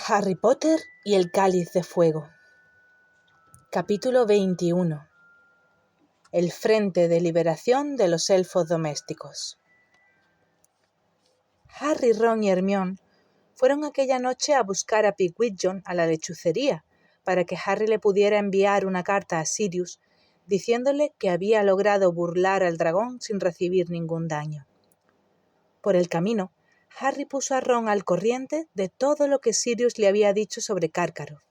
Harry Potter y el Cáliz de Fuego. Capítulo 21. El Frente de Liberación de los Elfos Domésticos. Harry, Ron y Hermione fueron aquella noche a buscar a Pigwidgeon a la lechucería para que Harry le pudiera enviar una carta a Sirius diciéndole que había logrado burlar al dragón sin recibir ningún daño. Por el camino, Harry puso a Ron al corriente de todo lo que Sirius le había dicho sobre Karkaroff.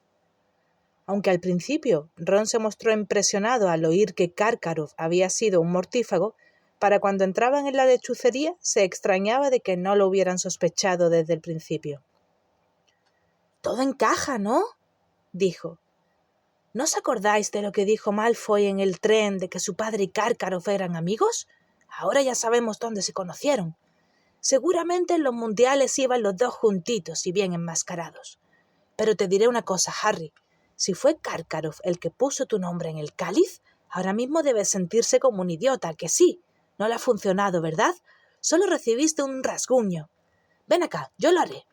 Aunque al principio Ron se mostró impresionado al oír que Karkaroff había sido un mortífago, para cuando entraban en la lechucería se extrañaba de que no lo hubieran sospechado desde el principio. «Todo encaja, ¿no?», dijo. «¿No os acordáis de lo que dijo Malfoy en el tren de que su padre y Karkaroff eran amigos? Ahora ya sabemos dónde se conocieron. Seguramente en los mundiales iban los dos juntitos y bien enmascarados. Pero te diré una cosa, Harry. Si fue Karkaroff el que puso tu nombre en el cáliz, ahora mismo debes sentirse como un idiota, que sí. No le ha funcionado, ¿verdad? Solo recibiste un rasguño. Ven acá, yo lo haré».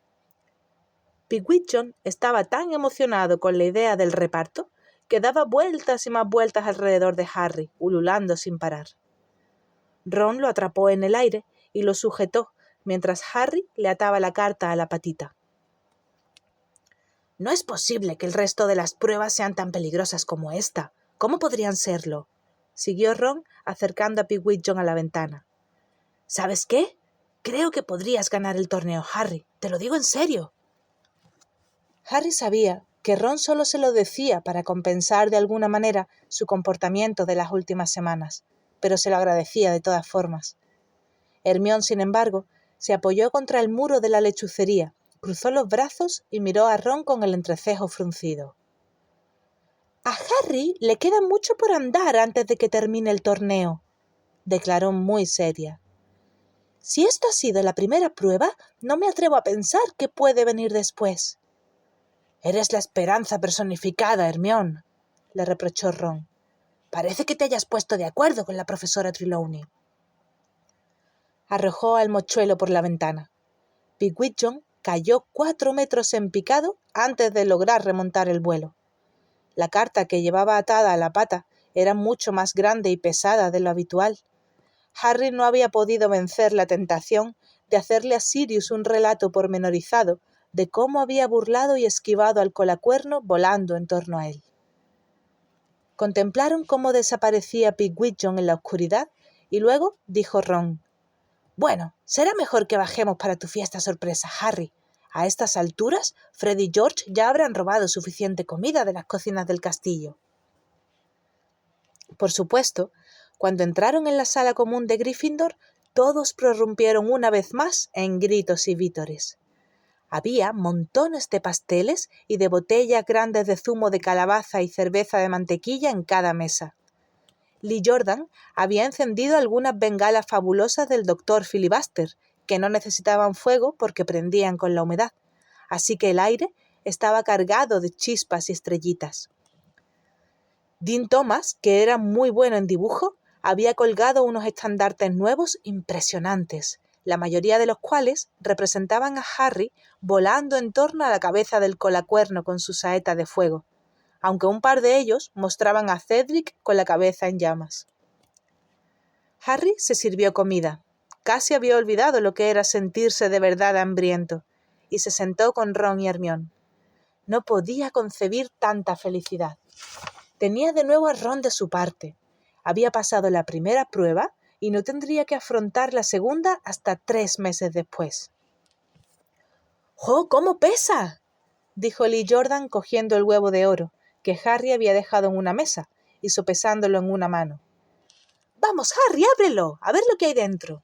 Pigwidgeon estaba tan emocionado con la idea del reparto que daba vueltas y más vueltas alrededor de Harry, ululando sin parar. Ron lo atrapó en el aire y lo sujetó, mientras Harry le ataba la carta a la patita. «No es posible que el resto de las pruebas sean tan peligrosas como esta. ¿Cómo podrían serlo?», siguió Ron acercando a Pigwidgeon a la ventana. «¿Sabes qué? Creo que podrías ganar el torneo, Harry. Te lo digo en serio». Harry sabía que Ron solo se lo decía para compensar de alguna manera su comportamiento de las últimas semanas, pero se lo agradecía de todas formas. Hermione, sin embargo, se apoyó contra el muro de la lechucería, cruzó los brazos y miró a Ron con el entrecejo fruncido. «A Harry le queda mucho por andar antes de que termine el torneo», declaró muy seria. «Si esto ha sido la primera prueba, no me atrevo a pensar qué puede venir después». «Eres la esperanza personificada, Hermione», le reprochó Ron. «Parece que te hayas puesto de acuerdo con la profesora Trelawney». Arrojó al mochuelo por la ventana. Pigwidgeon cayó 4 metros en picado antes de lograr remontar el vuelo. La carta que llevaba atada a la pata era mucho más grande y pesada de lo habitual. Harry no había podido vencer la tentación de hacerle a Sirius un relato pormenorizado de cómo había burlado y esquivado al colacuerno volando en torno a él. Contemplaron cómo desaparecía Pigwidgeon en la oscuridad y luego dijo Ron: «Bueno, será mejor que bajemos para tu fiesta sorpresa, Harry. A estas alturas, Fred y George ya habrán robado suficiente comida de las cocinas del castillo». Por supuesto, cuando entraron en la sala común de Gryffindor, todos prorrumpieron una vez más en gritos y vítores. Había montones de pasteles y de botellas grandes de zumo de calabaza y cerveza de mantequilla en cada mesa. Lee Jordan había encendido algunas bengalas fabulosas del Dr. Filibuster, que no necesitaban fuego porque prendían con la humedad, así que el aire estaba cargado de chispas y estrellitas. Dean Thomas, que era muy bueno en dibujo, había colgado unos estandartes nuevos impresionantes, la mayoría de los cuales representaban a Harry volando en torno a la cabeza del colacuerno con su saeta de fuego, aunque un par de ellos mostraban a Cedric con la cabeza en llamas. Harry se sirvió comida. Casi había olvidado lo que era sentirse de verdad hambriento, y se sentó con Ron y Hermione. No podía concebir tanta felicidad. Tenía de nuevo a Ron de su parte. Había pasado la primera prueba y no tendría que afrontar la segunda hasta 3 meses después. «¡Oh, cómo pesa!», dijo Lee Jordan cogiendo el huevo de oro, que Harry había dejado en una mesa, y sopesándolo en una mano. «Vamos, Harry, ábrelo, a ver lo que hay dentro».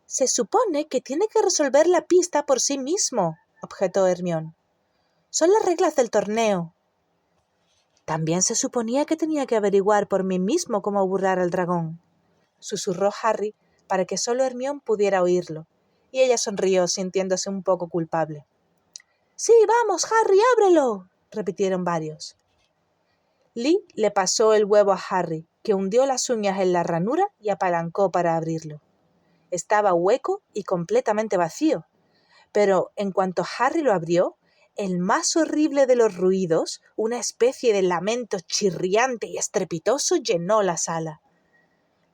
«Se supone que tiene que resolver la pista por sí mismo», objetó Hermione. «Son las reglas del torneo». «También se suponía que tenía que averiguar por mí mismo cómo burlar al dragón», susurró Harry para que solo Hermione pudiera oírlo, y ella sonrió sintiéndose un poco culpable. «Sí, vamos, Harry, ábrelo», repitieron varios. Lee le pasó el huevo a Harry, que hundió las uñas en la ranura y apalancó para abrirlo. Estaba hueco y completamente vacío, pero en cuanto Harry lo abrió, el más horrible de los ruidos, una especie de lamento chirriante y estrepitoso, llenó la sala.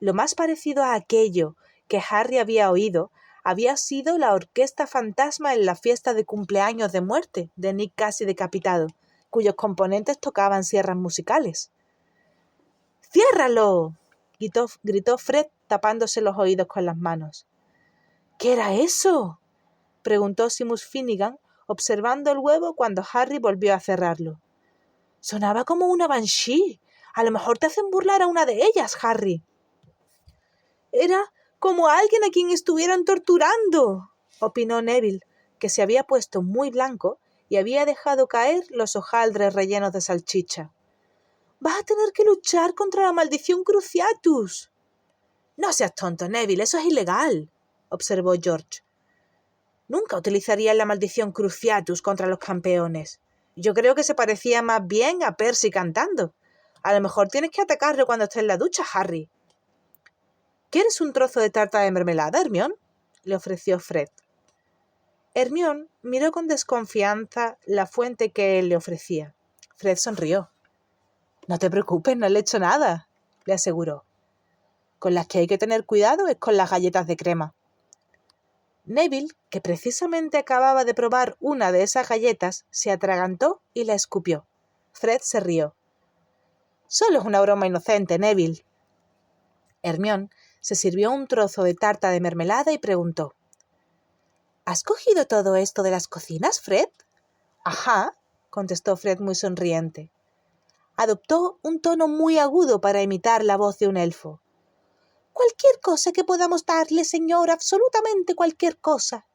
Lo más parecido a aquello que Harry había oído había sido la orquesta fantasma en la fiesta de cumpleaños de muerte de Nick casi decapitado, cuyos componentes tocaban sierras musicales. ¡Ciérralo!, gritó Fred tapándose los oídos con las manos. ¿Qué era eso?, preguntó Seamus Finnegan, observando el huevo cuando Harry volvió a cerrarlo. Sonaba como una banshee. A lo mejor te hacen burlar a una de ellas, Harry. Era como a alguien a quien estuvieran torturando, opinó Neville, que se había puesto muy blanco y había dejado caer los hojaldres rellenos de salchicha. Vas a tener que luchar contra la maldición Cruciatus. No seas tonto, Neville, eso es ilegal, observó George. Nunca utilizaría la maldición Cruciatus contra los campeones. Yo creo que se parecía más bien a Percy cantando. A lo mejor tienes que atacarlo cuando estés en la ducha, Harry. ¿Quieres un trozo de tarta de mermelada, Hermione?, le ofreció Fred. Hermione miró con desconfianza la fuente que él le ofrecía. Fred sonrió. No te preocupes, no le he hecho nada, le aseguró. Con las que hay que tener cuidado es con las galletas de crema. Neville, que precisamente acababa de probar una de esas galletas, se atragantó y la escupió. Fred se rió. Solo es una broma inocente, Neville. Hermione se sirvió un trozo de tarta de mermelada y preguntó. ¿Has cogido todo esto de las cocinas, Fred? Ajá, contestó Fred muy sonriente. Adoptó un tono muy agudo para imitar la voz de un elfo. Cualquier cosa que podamos darle, señor, absolutamente cualquier cosa.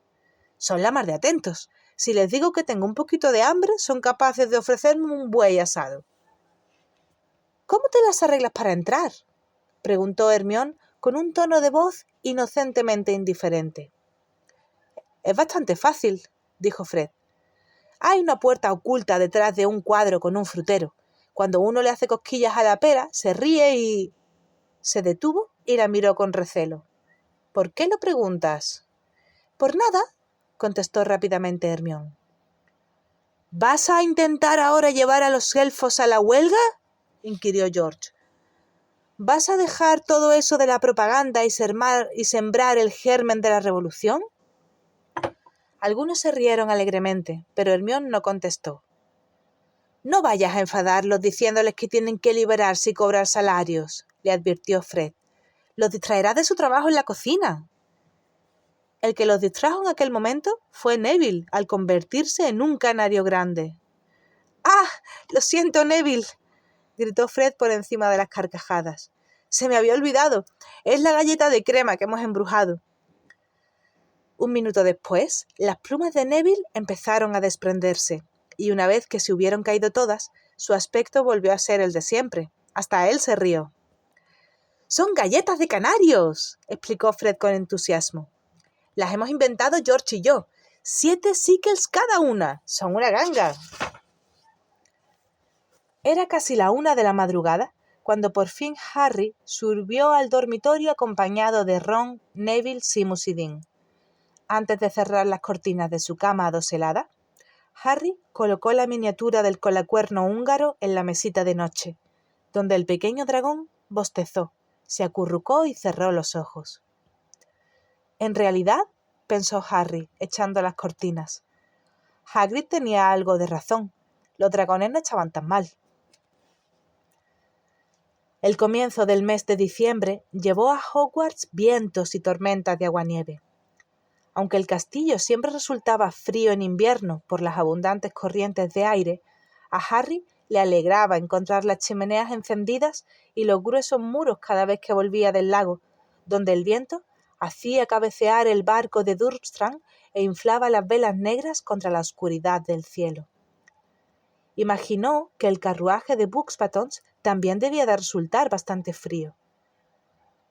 Son la mar de atentos. Si les digo que tengo un poquito de hambre, son capaces de ofrecerme un buey asado. ¿Cómo te las arreglas para entrar?, preguntó Hermione con un tono de voz inocentemente indiferente. Es bastante fácil, dijo Fred. Hay una puerta oculta detrás de un cuadro con un frutero. Cuando uno le hace cosquillas a la pera, se ríe y... Se detuvo y la miró con recelo. ¿Por qué lo preguntas? Por nada, contestó rápidamente Hermione. ¿Vas a intentar ahora llevar a los elfos a la huelga?, inquirió George. ¿Vas a dejar todo eso de la propaganda y sembrar el germen de la revolución? Algunos se rieron alegremente, pero Hermione no contestó. No vayas a enfadarlos diciéndoles que tienen que liberarse y cobrar salarios, le advirtió Fred. Los distraerá de su trabajo en la cocina. El que los distrajo en aquel momento fue Neville, al convertirse en un canario grande. ¡Ah! Lo siento, Neville, gritó Fred por encima de las carcajadas. Se me había olvidado. Es la galleta de crema que hemos embrujado. Un minuto después, las plumas de Neville empezaron a desprenderse, y una vez que se hubieron caído todas, su aspecto volvió a ser el de siempre. Hasta él se rió. «¡Son galletas de canarios!», explicó Fred con entusiasmo. «Las hemos inventado George y yo. 7 sickles cada una. Son una ganga». Era casi la 1 de la madrugada, cuando por fin Harry subió al dormitorio acompañado de Ron, Neville, Seamus y Dean. Antes de cerrar las cortinas de su cama adoselada, Harry colocó la miniatura del colacuerno húngaro en la mesita de noche, donde el pequeño dragón bostezó, se acurrucó y cerró los ojos. En realidad, pensó Harry, echando las cortinas, Hagrid tenía algo de razón. Los dragones no estaban tan mal. El comienzo del mes de diciembre llevó a Hogwarts vientos y tormentas de aguanieve. Aunque el castillo siempre resultaba frío en invierno por las abundantes corrientes de aire, a Harry le alegraba encontrar las chimeneas encendidas y los gruesos muros cada vez que volvía del lago, donde el viento hacía cabecear el barco de Durmstrang e inflaba las velas negras contra la oscuridad del cielo. Imaginó que el carruaje de Buxbatons también debía de resultar bastante frío.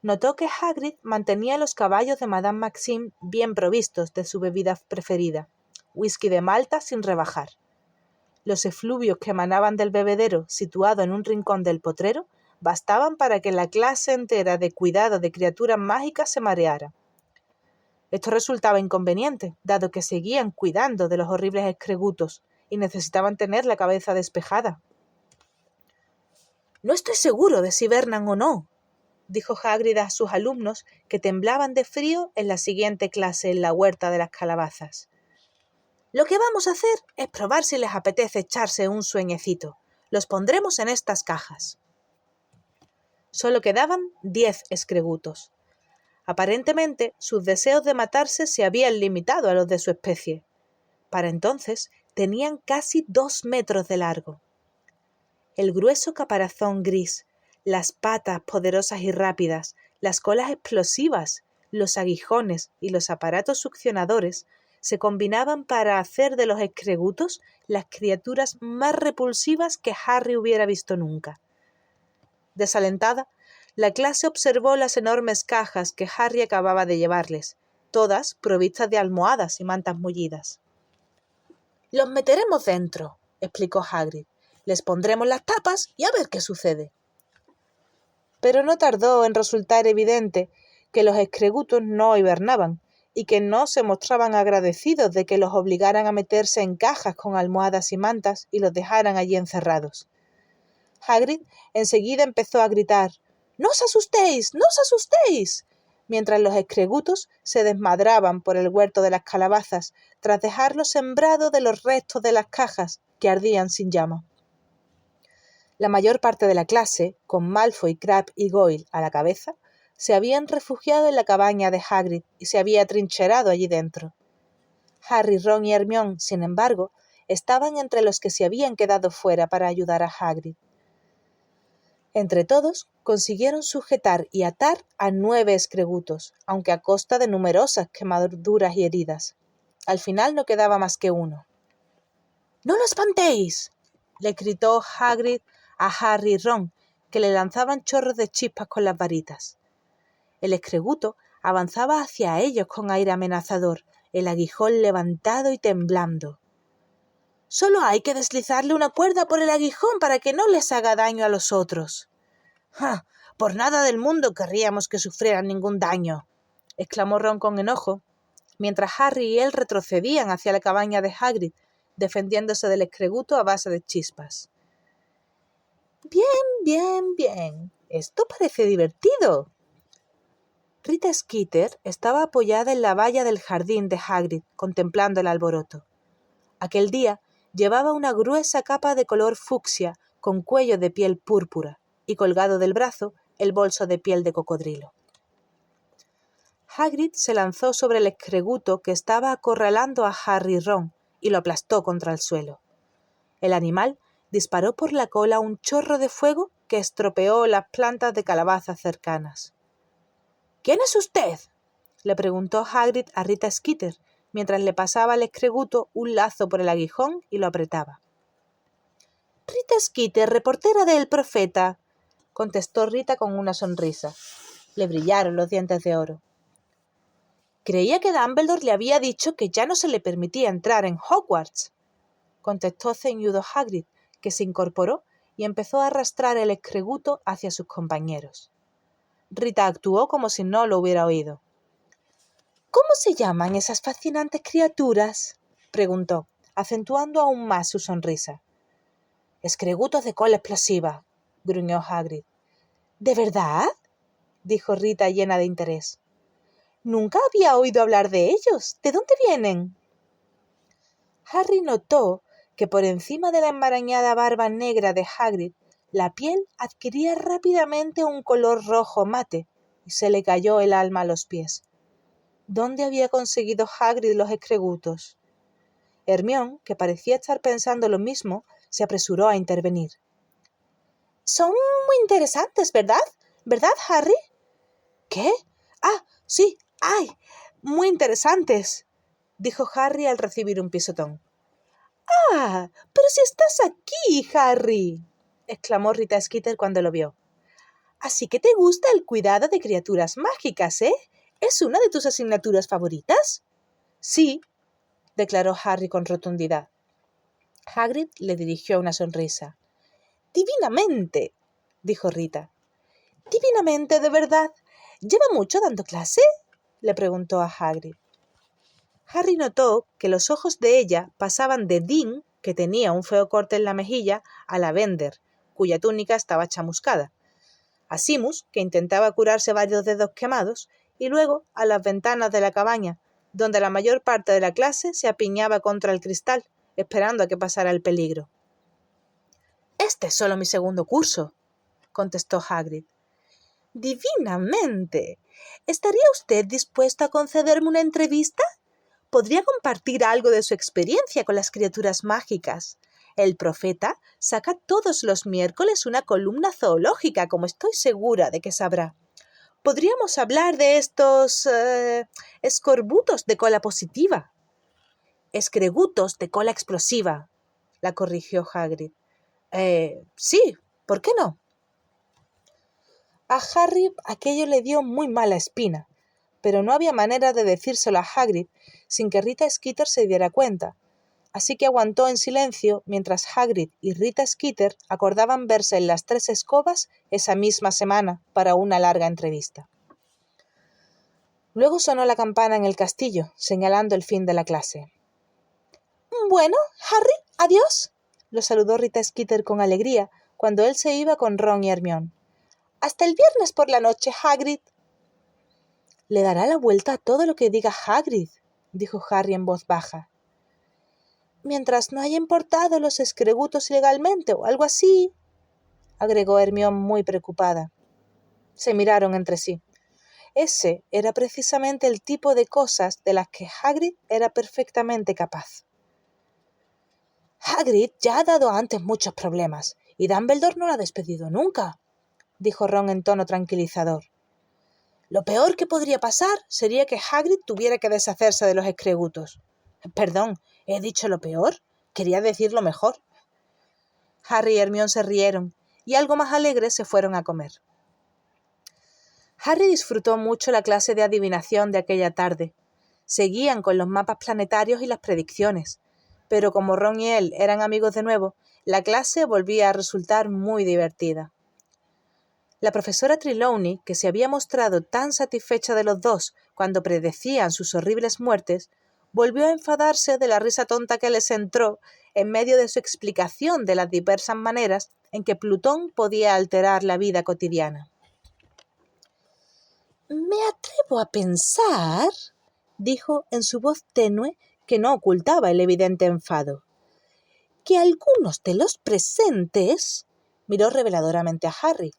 Notó que Hagrid mantenía los caballos de Madame Maxime bien provistos de su bebida preferida, whisky de Malta sin rebajar. Los efluvios que emanaban del bebedero, situado en un rincón del potrero, bastaban para que la clase entera de cuidado de criaturas mágicas se mareara. Esto resultaba inconveniente, dado que seguían cuidando de los horribles excregutos, y necesitaban tener la cabeza despejada. «No estoy seguro de si hibernan o no», dijo Hagrid a sus alumnos, que temblaban de frío en la siguiente clase en la huerta de las calabazas. «Lo que vamos a hacer es probar si les apetece echarse un sueñecito. Los pondremos en estas cajas». Solo quedaban 10 escregutos. Aparentemente, sus deseos de matarse se habían limitado a los de su especie. Para entonces, tenían casi 2 metros de largo. El grueso caparazón gris, las patas poderosas y rápidas, las colas explosivas, los aguijones y los aparatos succionadores se combinaban para hacer de los escregutos las criaturas más repulsivas que Harry hubiera visto nunca. Desalentada, la clase observó las enormes cajas que Harry acababa de llevarles, todas provistas de almohadas y mantas mullidas. «Los meteremos dentro», explicó Hagrid. «Les pondremos las tapas y a ver qué sucede». Pero no tardó en resultar evidente que los escregutos no hibernaban y que no se mostraban agradecidos de que los obligaran a meterse en cajas con almohadas y mantas y los dejaran allí encerrados. Hagrid enseguida empezó a gritar: «¡No os asustéis! ¡No os asustéis!», mientras los escregutos se desmadraban por el huerto de las calabazas tras dejarlo sembrado de los restos de las cajas que ardían sin llama. La mayor parte de la clase, con Malfoy, Crabbe y Goyle a la cabeza, se habían refugiado en la cabaña de Hagrid y se había atrincherado allí dentro. Harry, Ron y Hermione, sin embargo, estaban entre los que se habían quedado fuera para ayudar a Hagrid. Entre todos consiguieron sujetar y atar a 9 escregutos, aunque a costa de numerosas quemaduras y heridas. Al final no quedaba más que uno. «¡No lo espantéis!», le gritó Hagrid a Harry y Ron, que le lanzaban chorros de chispas con las varitas. El escreguto avanzaba hacia ellos con aire amenazador, el aguijón levantado y temblando. «Solo hay que deslizarle una cuerda por el aguijón para que no les haga daño a los otros». «¡Ja! Por nada del mundo querríamos que sufrieran ningún daño», exclamó Ron con enojo, mientras Harry y él retrocedían hacia la cabaña de Hagrid, defendiéndose del escreguto a base de chispas. Bien. Esto parece divertido». Rita Skeeter estaba apoyada en la valla del jardín de Hagrid, contemplando el alboroto. Aquel día llevaba una gruesa capa de color fucsia con cuello de piel púrpura y colgado del brazo el bolso de piel de cocodrilo. Hagrid se lanzó sobre el escreguto que estaba acorralando a Harry y Ron y lo aplastó contra el suelo. El animal disparó por la cola un chorro de fuego que estropeó las plantas de calabazas cercanas. «¿Quién es usted?», le preguntó Hagrid a Rita Skeeter, mientras le pasaba al escreguto un lazo por el aguijón y lo apretaba. «Rita Skeeter, reportera de El Profeta», contestó Rita con una sonrisa. Le brillaron los dientes de oro. «Creía que Dumbledore le había dicho que ya no se le permitía entrar en Hogwarts», contestó ceñudo Hagrid, que se incorporó y empezó a arrastrar el escreguto hacia sus compañeros. Rita actuó como si no lo hubiera oído. «¿Cómo se llaman esas fascinantes criaturas?», preguntó, acentuando aún más su sonrisa. «Escregutos de cola explosiva», gruñó Hagrid. «¿De verdad?», dijo Rita llena de interés. «Nunca había oído hablar de ellos. ¿De dónde vienen?». Harry notó que por encima de la enmarañada barba negra de Hagrid, la piel adquiría rápidamente un color rojo mate y se le cayó el alma a los pies. ¿Dónde había conseguido Hagrid los escregutos? Hermione, que parecía estar pensando lo mismo, se apresuró a intervenir. «Son muy interesantes, ¿verdad? ¿Verdad, Harry?» «¿Qué? Ah, sí, ¡ay! Muy interesantes», dijo Harry al recibir un pisotón. «¡Ah! ¡Pero si estás aquí, Harry!», exclamó Rita Skeeter cuando lo vio. «Así que te gusta el cuidado de criaturas mágicas, ¿eh? ¿Es una de tus asignaturas favoritas?» «Sí», declaró Harry con rotundidad. Hagrid le dirigió una sonrisa. «Divinamente», dijo Rita. «¿Divinamente, de verdad? ¿Lleva mucho dando clase?», le preguntó a Hagrid. Harry notó que los ojos de ella pasaban de Dean, que tenía un feo corte en la mejilla, a Lavender, cuya túnica estaba chamuscada, a Simus, que intentaba curarse varios dedos quemados, y luego a las ventanas de la cabaña, donde la mayor parte de la clase se apiñaba contra el cristal, esperando a que pasara el peligro. «Este es solo mi segundo curso», contestó Hagrid. «Divinamente. ¿Estaría usted dispuesto a concederme una entrevista? Podría compartir algo de su experiencia con las criaturas mágicas. El profeta saca todos los miércoles una columna zoológica, como estoy segura de que sabrá. Podríamos hablar de estos escorbutos de cola positiva». «Escregutos de cola explosiva», la corrigió Hagrid. Sí, ¿por qué no? A Harry aquello le dio muy mala espina, pero no había manera de decírselo a Hagrid sin que Rita Skeeter se diera cuenta, así que aguantó en silencio mientras Hagrid y Rita Skeeter acordaban verse en las 3 escobas esa misma semana para una larga entrevista. Luego sonó la campana en el castillo, señalando el fin de la clase. «Bueno, Harry, adiós», lo saludó Rita Skeeter con alegría cuando él se iba con Ron y Hermione. «Hasta el viernes por la noche, Hagrid». «Le dará la vuelta a todo lo que diga Hagrid», dijo Harry en voz baja. «Mientras no haya importado los escregutos ilegalmente o algo así», agregó Hermione muy preocupada. Se miraron entre sí. Ese era precisamente el tipo de cosas de las que Hagrid era perfectamente capaz. «Hagrid ya ha dado antes muchos problemas, y Dumbledore no lo ha despedido nunca», dijo Ron en tono tranquilizador. «Lo peor que podría pasar sería que Hagrid tuviera que deshacerse de los escregutos». «Perdón, ¿he dicho lo peor? Quería decir lo mejor». Harry y Hermione se rieron, y algo más alegres se fueron a comer. Harry disfrutó mucho la clase de adivinación de aquella tarde. Seguían con los mapas planetarios y las predicciones, pero como Ron y él eran amigos de nuevo, la clase volvía a resultar muy divertida. La profesora Trelawney, que se había mostrado tan satisfecha de los dos cuando predecían sus horribles muertes, volvió a enfadarse de la risa tonta que les entró en medio de su explicación de las diversas maneras en que Plutón podía alterar la vida cotidiana. «Me atrevo a pensar», dijo en su voz tenue que no ocultaba el evidente enfado, «que algunos de los presentes», miró reveladoramente a Harry,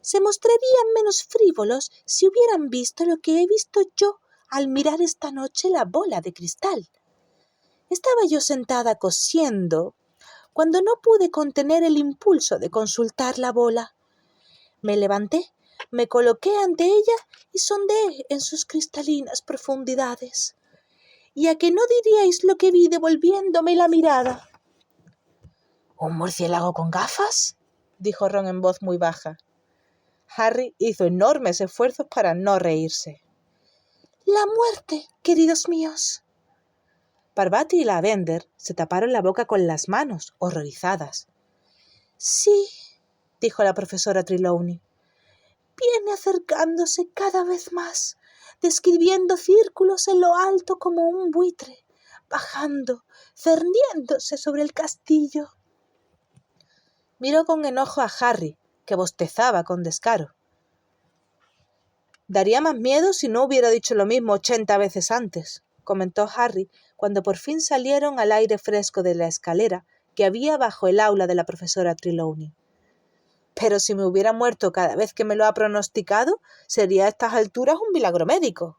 «se mostrarían menos frívolos si hubieran visto lo que he visto yo al mirar esta noche la bola de cristal. Estaba yo sentada cosiendo cuando no pude contener el impulso de consultar la bola. Me levanté, me coloqué ante ella y sondeé en sus cristalinas profundidades. ¿Y a que no diríais lo que vi devolviéndome la mirada?» «¿Un murciélago con gafas?», dijo Ron en voz muy baja. Harry hizo enormes esfuerzos para no reírse. «La muerte, queridos míos». Parvati y Lavender se taparon la boca con las manos, horrorizadas. «Sí», dijo la profesora Trelawney. «Viene acercándose cada vez más, describiendo círculos en lo alto como un buitre, bajando, cerniéndose sobre el castillo». Miró con enojo a Harry, que bostezaba con descaro. «Daría más miedo si no hubiera dicho lo mismo 80 veces antes», comentó Harry cuando por fin salieron al aire fresco de la escalera que había bajo el aula de la profesora Trelawney. «Pero si me hubiera muerto cada vez que me lo ha pronosticado, sería a estas alturas un milagro médico».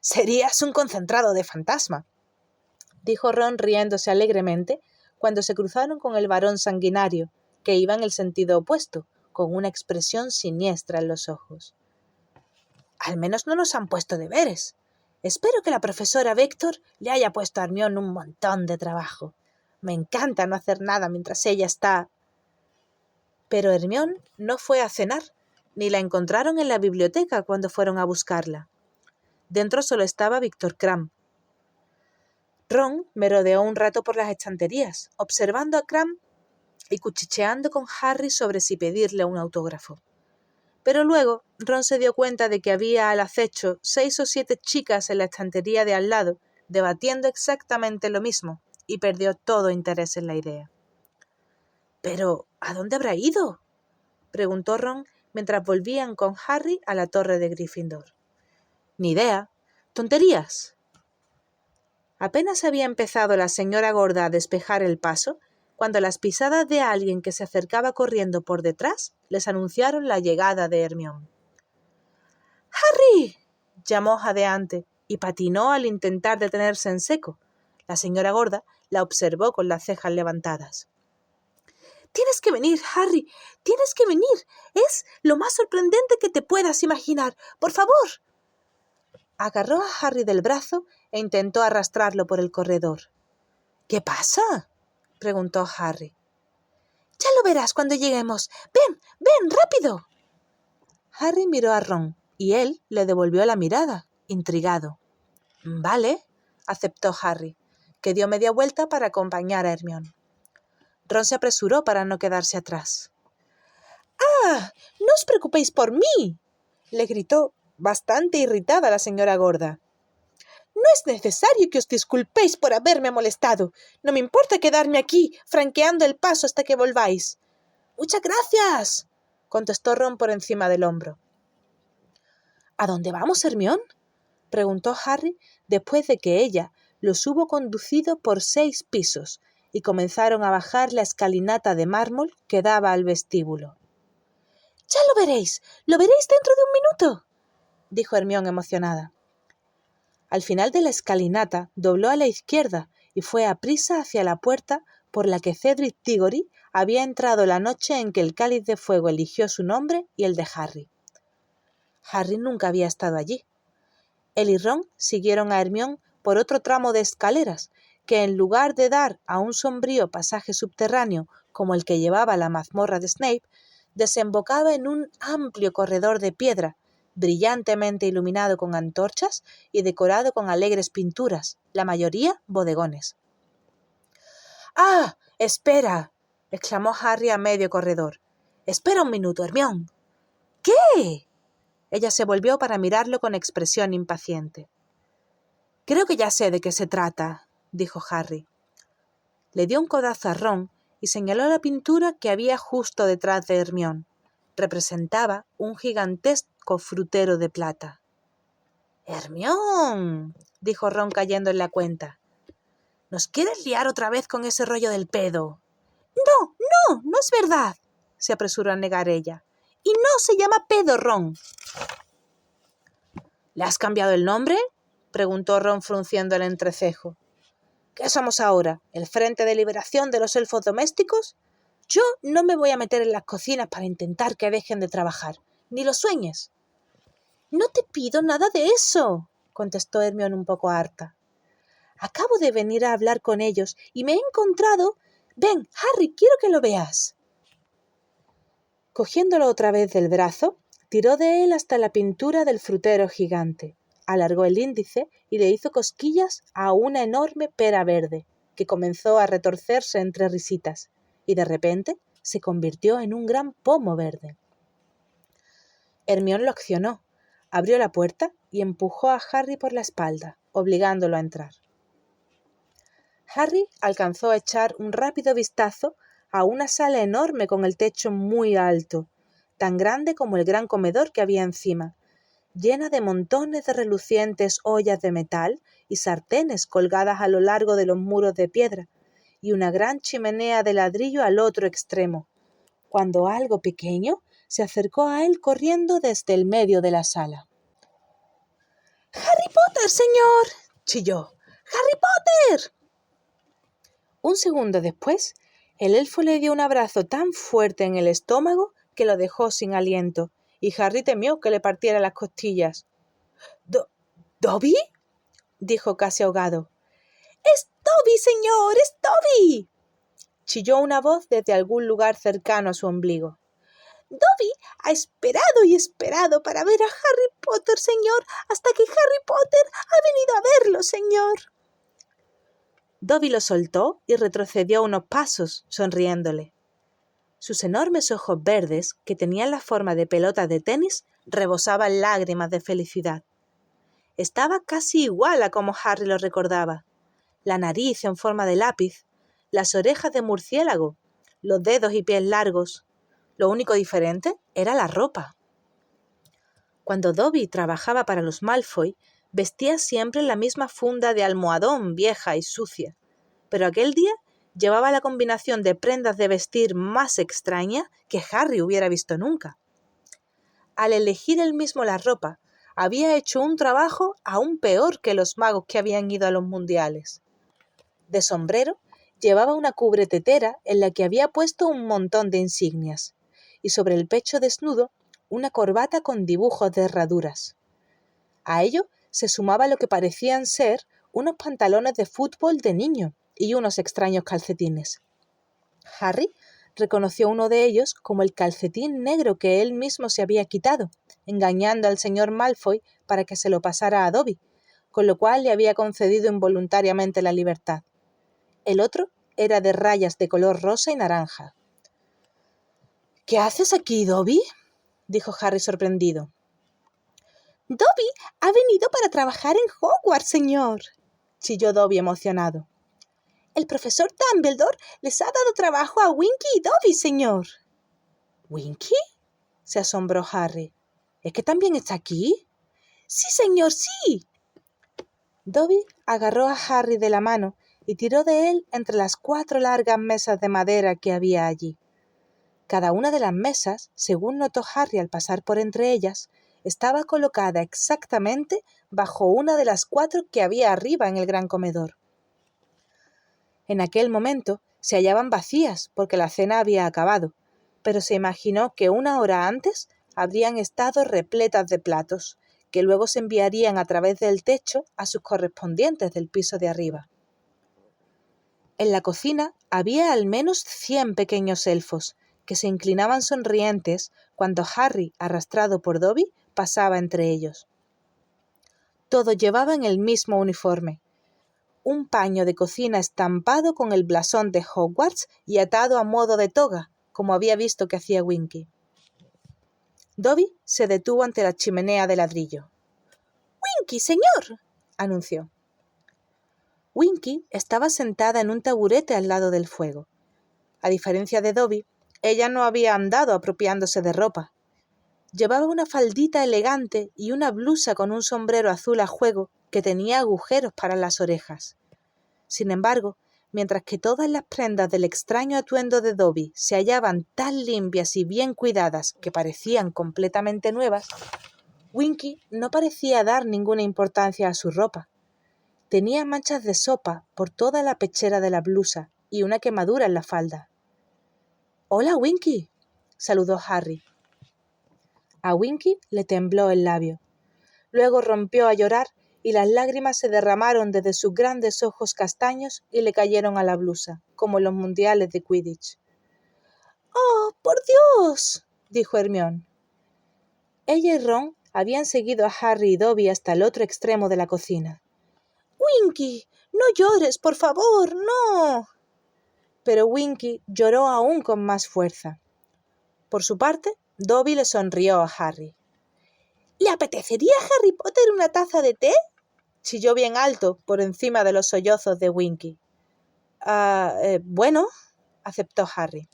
«Serías un concentrado de fantasma», dijo Ron riéndose alegremente cuando se cruzaron con el varón sanguinario, que iba en el sentido opuesto, con una expresión siniestra en los ojos. «Al menos no nos han puesto deberes. Espero que la profesora Vector le haya puesto a Hermione un montón de trabajo. Me encanta no hacer nada mientras ella está...» Pero Hermione no fue a cenar, ni la encontraron en la biblioteca cuando fueron a buscarla. Dentro solo estaba Víctor Crumb. Ron merodeó un rato por las estanterías, observando a Crumb y cuchicheando con Harry sobre si pedirle un autógrafo. Pero luego Ron se dio cuenta de que había al acecho 6 o 7 chicas en la estantería de al lado, debatiendo exactamente lo mismo, y perdió todo interés en la idea. —¿Pero a dónde habrá ido? —preguntó Ron mientras volvían con Harry a la torre de Gryffindor. —Ni idea. —¡Tonterías! Apenas había empezado la señora gorda a despejar el paso, cuando las pisadas de alguien que se acercaba corriendo por detrás les anunciaron la llegada de Hermione. —¡Harry! —llamó jadeante, y patinó al intentar detenerse en seco. La señora gorda la observó con las cejas levantadas. —Tienes que venir, Harry, tienes que venir. Es lo más sorprendente que te puedas imaginar. ¡Por favor! Agarró a Harry del brazo e intentó arrastrarlo por el corredor. —¿Qué pasa? —preguntó Harry. —Ya lo verás cuando lleguemos. ¡Ven, ven, rápido! Harry miró a Ron y él le devolvió la mirada, intrigado. —Vale —aceptó Harry, que dio media vuelta para acompañar a Hermione. Ron se apresuró para no quedarse atrás. —¡Ah! ¡No os preocupéis por mí! —le gritó, bastante irritada la señora gorda. —No es necesario que os disculpéis por haberme molestado. No me importa quedarme aquí, franqueando el paso hasta que volváis. —¡Muchas gracias! —contestó Ron por encima del hombro. —¿A dónde vamos, Hermione? —preguntó Harry después de que ella los hubo conducido por 6 pisos y comenzaron a bajar la escalinata de mármol que daba al vestíbulo. —Ya lo veréis dentro de un minuto —dijo Hermione emocionada. Al final de la escalinata dobló a la izquierda y fue aprisa hacia la puerta por la que Cedric Diggory había entrado la noche en que el Cáliz de Fuego eligió su nombre y el de Harry. Harry nunca había estado allí. Él y Ron siguieron a Hermione por otro tramo de escaleras que, en lugar de dar a un sombrío pasaje subterráneo como el que llevaba a la mazmorra de Snape, desembocaba en un amplio corredor de piedra, brillantemente iluminado con antorchas y decorado con alegres pinturas, la mayoría bodegones. —¡Ah! ¡Espera! —exclamó Harry a medio corredor. —Espera un minuto, Hermione. —¿Qué? Ella se volvió para mirarlo con expresión impaciente. —Creo que ya sé de qué se trata —dijo Harry. Le dio un codazo a Ron y señaló la pintura que había justo detrás de Hermione. Representaba un gigantesco frutero de plata. —¡Hermione! —dijo Ron cayendo en la cuenta. —¿Nos quieres liar otra vez con ese rollo del pedo? No es verdad —se apresuró a negar ella. Y no se llama pedo, Ron. —¿Le has cambiado el nombre? —preguntó Ron frunciendo el entrecejo. ¿Qué somos ahora? ¿El Frente de Liberación de los Elfos Domésticos? Yo no me voy a meter en las cocinas para intentar que dejen de trabajar. Ni lo sueñes. —No te pido nada de eso —contestó Hermione un poco harta. Acabo de venir a hablar con ellos y me he encontrado... Ven, Harry, quiero que lo veas. Cogiéndolo otra vez del brazo, tiró de él hasta la pintura del frutero gigante, alargó el índice y le hizo cosquillas a una enorme pera verde, que comenzó a retorcerse entre risitas, y de repente se convirtió en un gran pomo verde. Hermione lo accionó, abrió la puerta y empujó a Harry por la espalda, obligándolo a entrar. Harry alcanzó a echar un rápido vistazo a una sala enorme con el techo muy alto, tan grande como el gran comedor que había encima, llena de montones de relucientes ollas de metal y sartenes colgadas a lo largo de los muros de piedra, y una gran chimenea de ladrillo al otro extremo, cuando algo pequeño se acercó a él corriendo desde el medio de la sala. —¡Harry Potter, señor! —chilló. —¡Harry Potter! Un segundo después, el elfo le dio un abrazo tan fuerte en el estómago que lo dejó sin aliento, y Harry temió que le partiera las costillas. —¿Dobby? —dijo casi ahogado. —¡Es Dobby, señor! ¡Es Dobby! —chilló una voz desde algún lugar cercano a su ombligo. —Dobby ha esperado y esperado para ver a Harry Potter, señor, hasta que Harry Potter ha venido a verlo, señor. Dobby lo soltó y retrocedió unos pasos, sonriéndole. Sus enormes ojos verdes, que tenían la forma de pelotas de tenis, rebosaban lágrimas de felicidad. Estaba casi igual a como Harry lo recordaba. la nariz en forma de lápiz, las orejas de murciélago, los dedos y pies largos. Lo único diferente era la ropa. Cuando Dobby trabajaba para los Malfoy, vestía siempre la misma funda de almohadón vieja y sucia, pero aquel día llevaba la combinación de prendas de vestir más extraña que Harry hubiera visto nunca. Al elegir él mismo la ropa, había hecho un trabajo aún peor que los magos que habían ido a los mundiales. De sombrero, llevaba una cubretetera en la que había puesto un montón de insignias, y sobre el pecho desnudo una corbata con dibujos de herraduras. A ello se sumaba lo que parecían ser unos pantalones de fútbol de niño y unos extraños calcetines. Harry reconoció uno de ellos como el calcetín negro que él mismo se había quitado, engañando al señor Malfoy para que se lo pasara a Dobby, con lo cual le había concedido involuntariamente la libertad. El otro era de rayas de color rosa y naranja. —¿Qué haces aquí, Dobby? —dijo Harry sorprendido. —Dobby ha venido para trabajar en Hogwarts, señor —chilló Dobby emocionado. —El profesor Dumbledore les ha dado trabajo a Winky y Dobby, señor. —¿Winky? —se asombró Harry. —¿Es que también está aquí? —Sí, señor, sí. Dobby agarró a Harry de la mano y tiró de él entre las 4 largas mesas de madera que había allí. Cada una de las mesas, según notó Harry al pasar por entre ellas, estaba colocada exactamente bajo una de las 4 que había arriba en el gran comedor. En aquel momento se hallaban vacías porque la cena había acabado, pero se imaginó que 1 hora antes habrían estado repletas de platos, que luego se enviarían a través del techo a sus correspondientes del piso de arriba. En la cocina había al menos 100 pequeños elfos, que se inclinaban sonrientes cuando Harry, arrastrado por Dobby, pasaba entre ellos. Todos llevaban el mismo uniforme, un paño de cocina estampado con el blasón de Hogwarts y atado a modo de toga, como había visto que hacía Winky. Dobby se detuvo ante la chimenea de ladrillo. —¡Winky, señor! —anunció. Winky estaba sentada en un taburete al lado del fuego. A diferencia de Dobby, ella no había andado apropiándose de ropa. Llevaba una faldita elegante y una blusa con un sombrero azul a juego que tenía agujeros para las orejas. Sin embargo, mientras que todas las prendas del extraño atuendo de Dobby se hallaban tan limpias y bien cuidadas que parecían completamente nuevas, Winky no parecía dar ninguna importancia a su ropa. Tenía manchas de sopa por toda la pechera de la blusa y una quemadura en la falda. —¡Hola, Winky! —saludó Harry. A Winky le tembló el labio. Luego rompió a llorar y las lágrimas se derramaron desde sus grandes ojos castaños y le cayeron a la blusa, como en los mundiales de Quidditch. —¡Oh, por Dios! —dijo Hermione. Ella y Ron habían seguido a Harry y Dobby hasta el otro extremo de la cocina. —Winky, no llores, por favor, no. Pero Winky lloró aún con más fuerza. Por su parte, Dobby le sonrió a Harry. —¿Le apetecería a Harry Potter una taza de té? —chilló bien alto por encima de los sollozos de Winky. Bueno —aceptó Harry.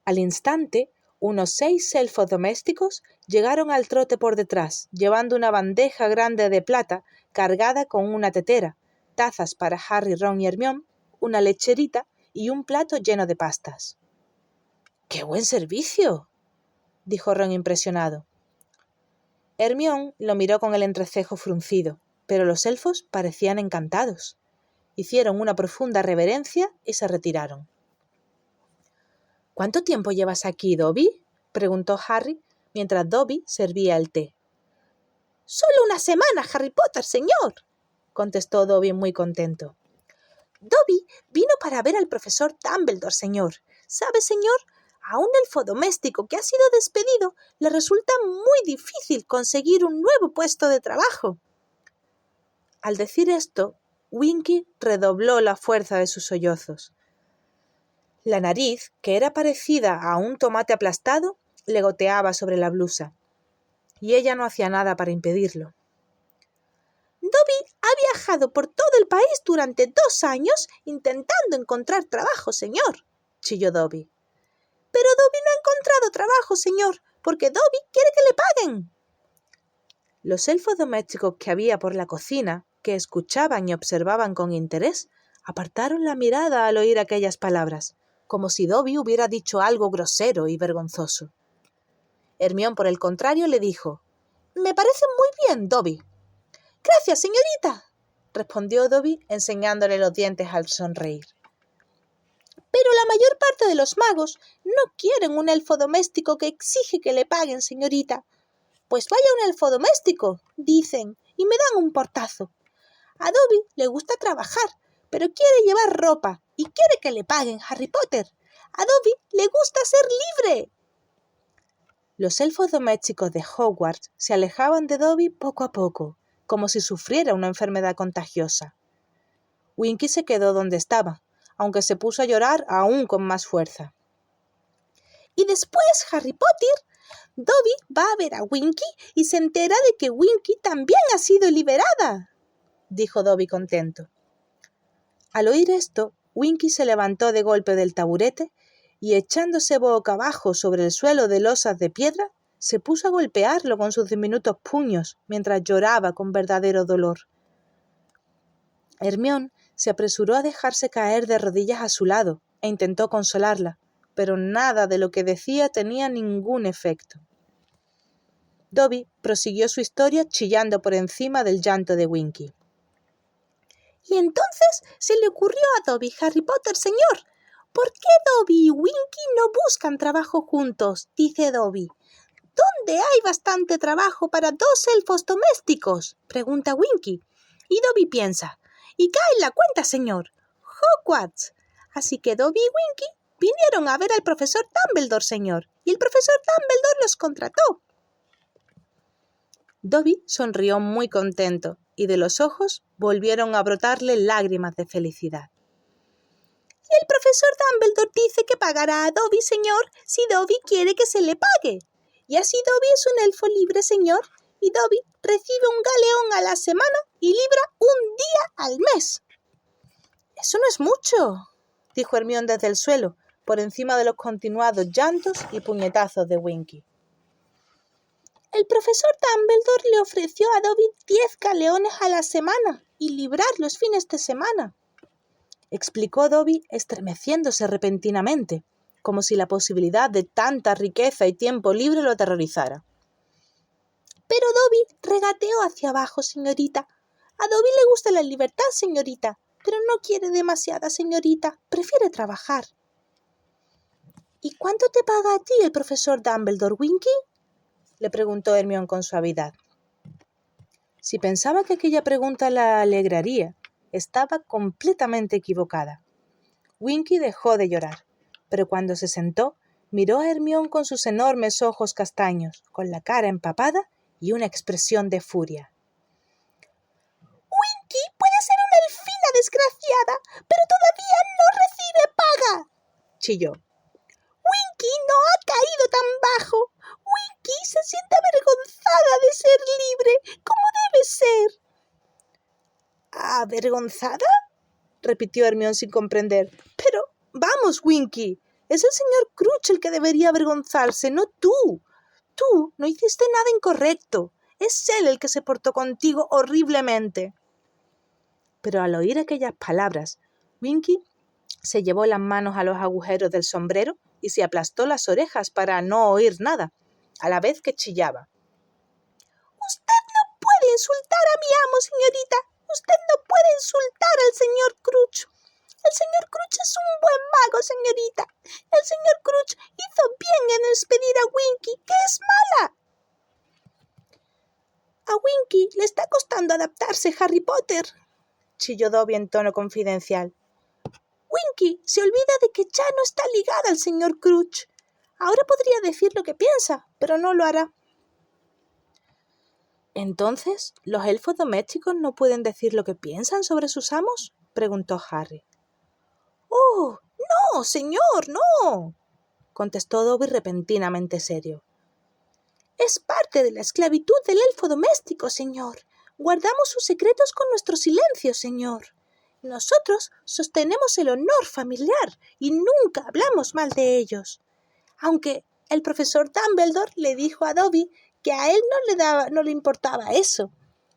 Al instante, unos 6 elfos domésticos llegaron al trote por detrás, llevando una bandeja grande de plata cargada con una tetera, tazas para Harry, Ron y Hermione, una lecherita y un plato lleno de pastas. —¡Qué buen servicio! —dijo Ron impresionado. Hermione lo miró con el entrecejo fruncido, pero los elfos parecían encantados. Hicieron una profunda reverencia y se retiraron. —¿Cuánto tiempo llevas aquí, Dobby? —preguntó Harry, mientras Dobby servía el té. —Solo una semana, Harry Potter, señor —contestó Dobby muy contento. —Dobby vino para ver al profesor Dumbledore, señor. ¿Sabe, señor? A un elfo doméstico que ha sido despedido le resulta muy difícil conseguir un nuevo puesto de trabajo. Al decir esto, Winky redobló la fuerza de sus sollozos. La nariz, que era parecida a un tomate aplastado, le goteaba sobre la blusa, y ella no hacía nada para impedirlo. Dobby ha viajado por todo el país durante 2 años intentando encontrar trabajo, señor, chilló Dobby. Pero Dobby no ha encontrado trabajo, señor, porque Dobby quiere que le paguen. Los elfos domésticos que había por la cocina, que escuchaban y observaban con interés, apartaron la mirada al oír aquellas palabras, como si Dobby hubiera dicho algo grosero y vergonzoso. Hermión, por el contrario, le dijo: «Me parece muy bien, Dobby». «Gracias, señorita», respondió Dobby, enseñándole los dientes al sonreír. «Pero la mayor parte de los magos no quieren un elfo doméstico que exige que le paguen, señorita. Pues vaya un elfo doméstico, dicen, y me dan un portazo. A Dobby le gusta trabajar, pero quiere llevar ropa y quiere que le paguen, Harry Potter. A Dobby le gusta ser libre». Los elfos domésticos de Hogwarts se alejaban de Dobby poco a poco, como si sufriera una enfermedad contagiosa. Winky se quedó donde estaba, aunque se puso a llorar aún con más fuerza. Y después, Harry Potter, Dobby va a ver a Winky y se entera de que Winky también ha sido liberada, dijo Dobby contento. Al oír esto, Winky se levantó de golpe del taburete y, echándose boca abajo sobre el suelo de losas de piedra, se puso a golpearlo con sus diminutos puños mientras lloraba con verdadero dolor. Hermione se apresuró a dejarse caer de rodillas a su lado e intentó consolarla, pero nada de lo que decía tenía ningún efecto. Dobby prosiguió su historia chillando por encima del llanto de Winky. «Y entonces se le ocurrió a Dobby, Harry Potter, señor. ¿Por qué Dobby y Winky no buscan trabajo juntos?», dice Dobby. «¿Dónde hay bastante trabajo para 2 elfos domésticos?», pregunta Winky. Y Dobby piensa: «Y cae en la cuenta, señor. Hogwarts». Así que Dobby y Winky vinieron a ver al profesor Dumbledore, señor, y el profesor Dumbledore los contrató. Dobby sonrió muy contento y de los ojos volvieron a brotarle lágrimas de felicidad. «Y el profesor Dumbledore dice que pagará a Dobby, señor, si Dobby quiere que se le pague. Y así Dobby es un elfo libre, señor, y Dobby recibe un galeón a la semana y libra un día al mes». «Eso no es mucho», dijo Hermione desde el suelo, por encima de los continuados llantos y puñetazos de Winky. «El profesor Dumbledore le ofreció a Dobby 10 galeones a la semana y librar los fines de semana», explicó Dobby, estremeciéndose repentinamente, como si la posibilidad de tanta riqueza y tiempo libre lo aterrorizara. «Pero Dobby regateó hacia abajo, señorita. A Dobby le gusta la libertad, señorita, pero no quiere demasiada, señorita. Prefiere trabajar». «¿Y cuánto te paga a ti el profesor Dumbledore, Winky?», le preguntó Hermione con suavidad. Si pensaba que aquella pregunta la alegraría, estaba completamente equivocada. Winky dejó de llorar, pero cuando se sentó, miró a Hermione con sus enormes ojos castaños, con la cara empapada y una expresión de furia. «Winky puede ser una elfina desgraciada, pero todavía no recibe paga», chilló. «Winky no ha caído tan bajo. Winky se siente avergonzada de ser libre, como debe ser». «¿Avergonzada?», repitió Hermione sin comprender. «Pero, vamos, Winky, es el señor Crouch el que debería avergonzarse, no tú. Tú no hiciste nada incorrecto. Es él el que se portó contigo horriblemente». Pero al oír aquellas palabras, Winky se llevó las manos a los agujeros del sombrero y se aplastó las orejas para no oír nada, a la vez que chillaba. «Usted no puede insultar a mi amo, señorita. Usted no puede insultar al señor Crouch. El señor Crouch es un buen mago, señorita. El señor Crouch hizo bien en despedir a Winky, que es mala». «A Winky le está costando adaptarse, Harry Potter», chilló Dobby en tono confidencial. «Winky se olvida de que ya no está ligada al señor Crouch. Ahora podría decir lo que piensa, pero no lo hará». «¿Entonces los elfos domésticos no pueden decir lo que piensan sobre sus amos?», preguntó Harry. «Oh, no, señor, no», contestó Dobby repentinamente serio. «Es parte de la esclavitud del elfo doméstico, señor. guardamos sus secretos con nuestro silencio, señor. Nosotros sostenemos el honor familiar y nunca hablamos mal de ellos. Aunque el profesor Dumbledore le dijo a Dobby que a él no le importaba eso.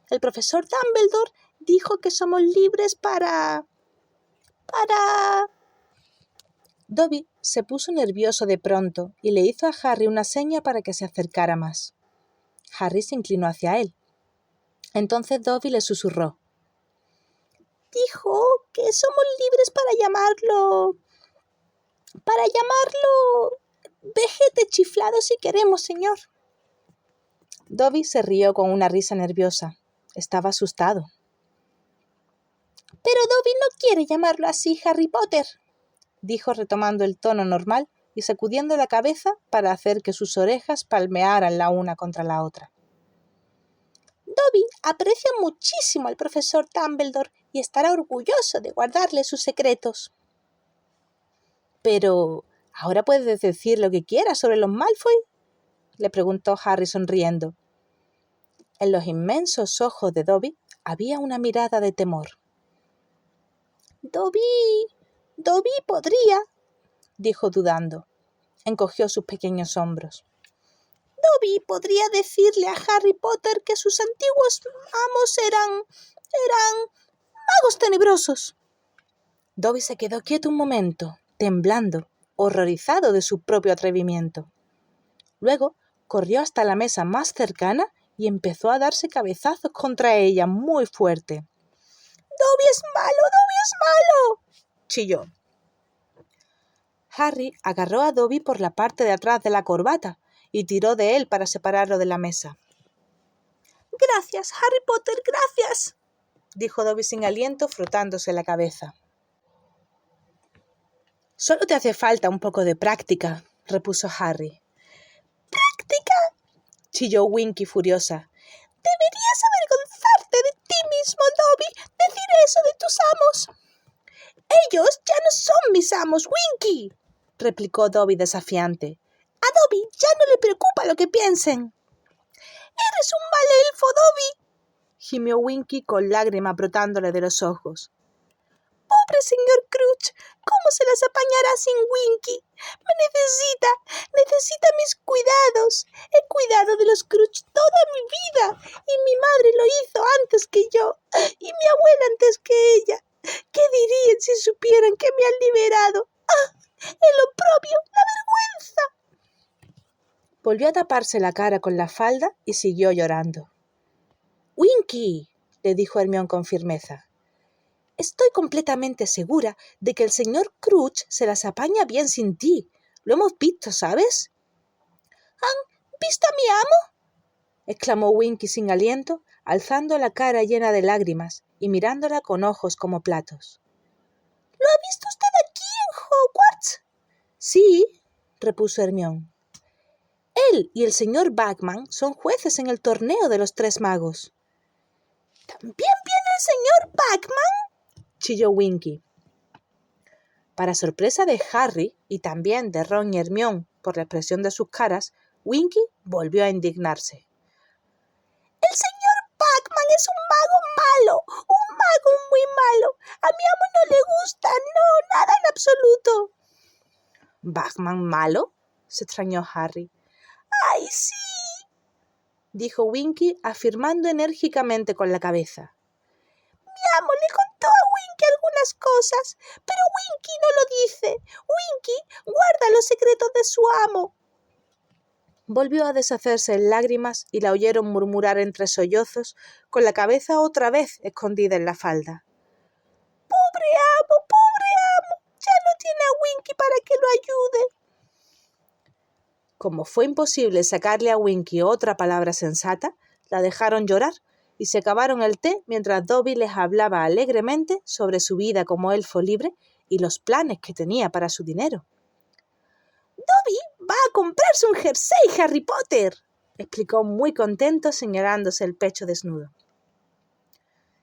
El profesor Dumbledore dijo que somos libres para... Dobby se puso nervioso de pronto y le hizo a Harry una seña para que se acercara más. Harry se inclinó hacia él. Entonces Dobby le susurró. Dijo que somos libres para llamarlo vejete chiflado si queremos, señor. Dobby se rió con una risa nerviosa. Estaba asustado. Pero Dobby no quiere llamarlo así, Harry Potter, dijo retomando el tono normal y sacudiendo la cabeza para hacer que sus orejas palmearan la una contra la otra. Dobby aprecia muchísimo al profesor Dumbledore y estará orgulloso de guardarle sus secretos. Pero, ¿ahora puedes decir lo que quieras sobre los Malfoy?, le preguntó Harry sonriendo. En los inmensos ojos de Dobby había una mirada de temor. Dobby podría, dijo dudando. Encogió sus pequeños hombros. Dobby podría decirle a Harry Potter que sus antiguos amos eran magos tenebrosos. Dobby se quedó quieto un momento, temblando, horrorizado de su propio atrevimiento. Luego corrió hasta la mesa más cercana y empezó a darse cabezazos contra ella muy fuerte. ¡Dobby es malo! Chilló. Harry agarró a Dobby por la parte de atrás de la corbata y tiró de él para separarlo de la mesa. «Gracias, Harry Potter, gracias», dijo Dobby sin aliento, frotándose la cabeza. «Solo te hace falta un poco de práctica», repuso Harry. «¿Práctica?», chilló Winky furiosa. «Deberías avergonzarte de ti mismo, Dobby, decir eso de tus amos». «Ellos ya no son mis amos, Winky», replicó Dobby desafiante. «A Dobby ya no le preocupa lo que piensen». «Eres un mal elfo, Dobby», gimió Winky con lágrimas brotándole de los ojos. «Pobre señor Crouch, ¿cómo se las apañará sin Winky? Me necesita mis cuidados. He cuidado de los Crouch toda mi vida y mi madre lo hizo antes que yo y mi abuela antes que ella. ¿Qué dirían si supieran que me han liberado? ¡Ah! ¡El oprobio! ¡La vergüenza!». Volvió a taparse la cara con la falda y siguió llorando. «Winky», le dijo Hermione con firmeza, «estoy completamente segura de que el señor Crouch se las apaña bien sin ti. Lo hemos visto, ¿sabes?» «¿Han visto a mi amo?», exclamó Winky sin aliento, alzando la cara llena de lágrimas y mirándola con ojos como platos. «¿Lo ha visto usted aquí en Hogwarts?». «Sí», repuso Hermione. «Él y el señor Bagman son jueces en el torneo de los Tres Magos». «¿También viene el señor Bagman?», chilló Winky. Para sorpresa de Harry y también de Ron y Hermione por la expresión de sus caras, Winky volvió a indignarse. «El señor Bagman es un mago malo, un mago muy malo. A mi amo no le gusta, no, nada en absoluto». «¿Bagman malo?», se extrañó Harry. «¡Ay, sí!», dijo Winky, afirmando enérgicamente con la cabeza. «Mi amo le contó a Winky algunas cosas, pero Winky no lo dice. Winky guarda los secretos de su amo». Volvió a deshacerse en lágrimas y la oyeron murmurar entre sollozos, con la cabeza otra vez escondida en la falda. «¡Pobre amo! Ya no tiene a Winky para que lo ayude». Como fue imposible sacarle a Winky otra palabra sensata, la dejaron llorar y se acabaron el té mientras Dobby les hablaba alegremente sobre su vida como elfo libre y los planes que tenía para su dinero. «Dobby va a comprarse un jersey, Harry Potter», explicó muy contento señalándose el pecho desnudo.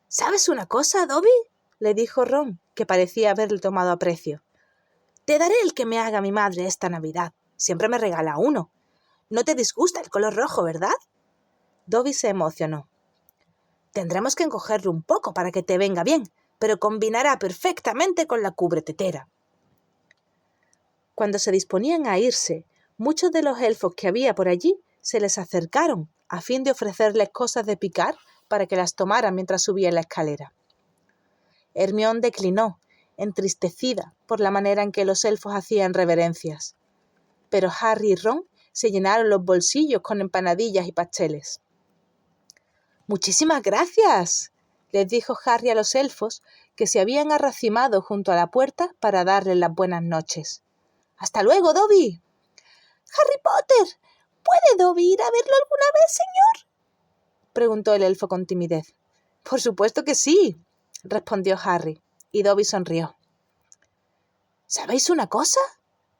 «¿Sabes una cosa, Dobby?», le dijo Ron, que parecía haberle tomado aprecio. «Te daré el que me haga mi madre esta Navidad. Siempre me regala uno. No te disgusta el color rojo, ¿verdad?». Dobby se emocionó. Tendremos que encogerlo un poco para que te venga bien, pero combinará perfectamente con la cubretetera. Cuando se disponían a irse, muchos de los elfos que había por allí se les acercaron a fin de ofrecerles cosas de picar para que las tomaran mientras subían la escalera. Hermione declinó, entristecida por la manera en que los elfos hacían reverencias. Pero Harry y Ron se llenaron los bolsillos con empanadillas y pasteles. «¡Muchísimas gracias!», les dijo Harry a los elfos que se habían arracimado junto a la puerta para darles las buenas noches. «¡Hasta luego, Dobby!». «Harry Potter, ¿puede Dobby ir a verlo alguna vez, señor?», preguntó el elfo con timidez. «Por supuesto que sí», respondió Harry, y Dobby sonrió. «¿Sabéis una cosa?»,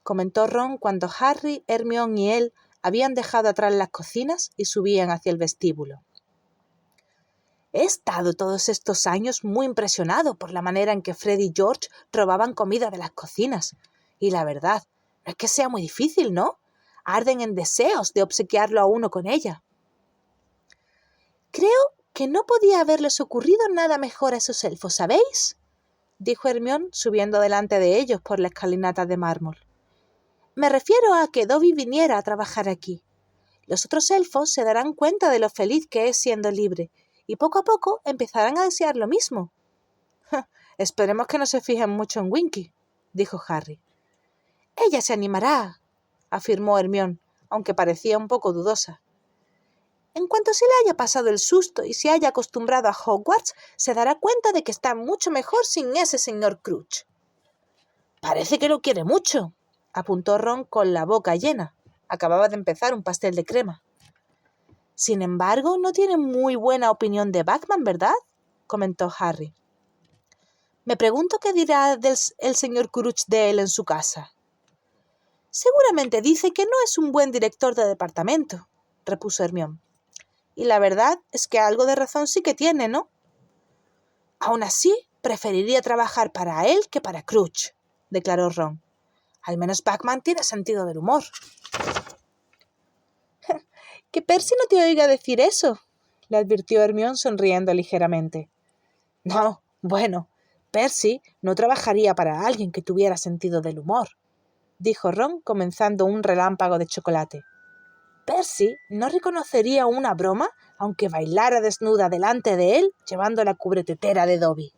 comentó Ron cuando Harry, Hermione y él habían dejado atrás las cocinas y subían hacia el vestíbulo. «He estado todos estos años muy impresionado por la manera en que Fred y George robaban comida de las cocinas. Y la verdad, no es que sea muy difícil, ¿no? Arden en deseos de obsequiarlo a uno con ella». «Creo que no podía haberles ocurrido nada mejor a esos elfos, ¿sabéis?», dijo Hermione subiendo delante de ellos por la escalinata de mármol. «Me refiero a que Dobby viniera a trabajar aquí. Los otros elfos se darán cuenta de lo feliz que es siendo libre y poco a poco empezarán a desear lo mismo». «Esperemos que no se fijen mucho en Winky», dijo Harry. «Ella se animará», afirmó Hermione, aunque parecía un poco dudosa. «En cuanto se le haya pasado el susto y se haya acostumbrado a Hogwarts, se dará cuenta de que está mucho mejor sin ese señor Crouch». «Parece que lo quiere mucho», apuntó Ron con la boca llena. Acababa de empezar un pastel de crema. «Sin embargo, no tiene muy buena opinión de Bagman, ¿verdad?», comentó Harry. «Me pregunto qué dirá el señor Crouch de él en su casa». «Seguramente dice que no es un buen director de departamento», repuso Hermione. «Y la verdad es que algo de razón sí que tiene, ¿no?». «Aún así, preferiría trabajar para él que para Crouch», declaró Ron. «Al menos Bagman tiene sentido del humor». «Que Percy no te oiga decir eso», le advirtió Hermione sonriendo ligeramente. «No, bueno, Percy no trabajaría para alguien que tuviera sentido del humor», dijo Ron comenzando un relámpago de chocolate. «Percy no reconocería una broma aunque bailara desnuda delante de él llevando la cubretetera de Dobby».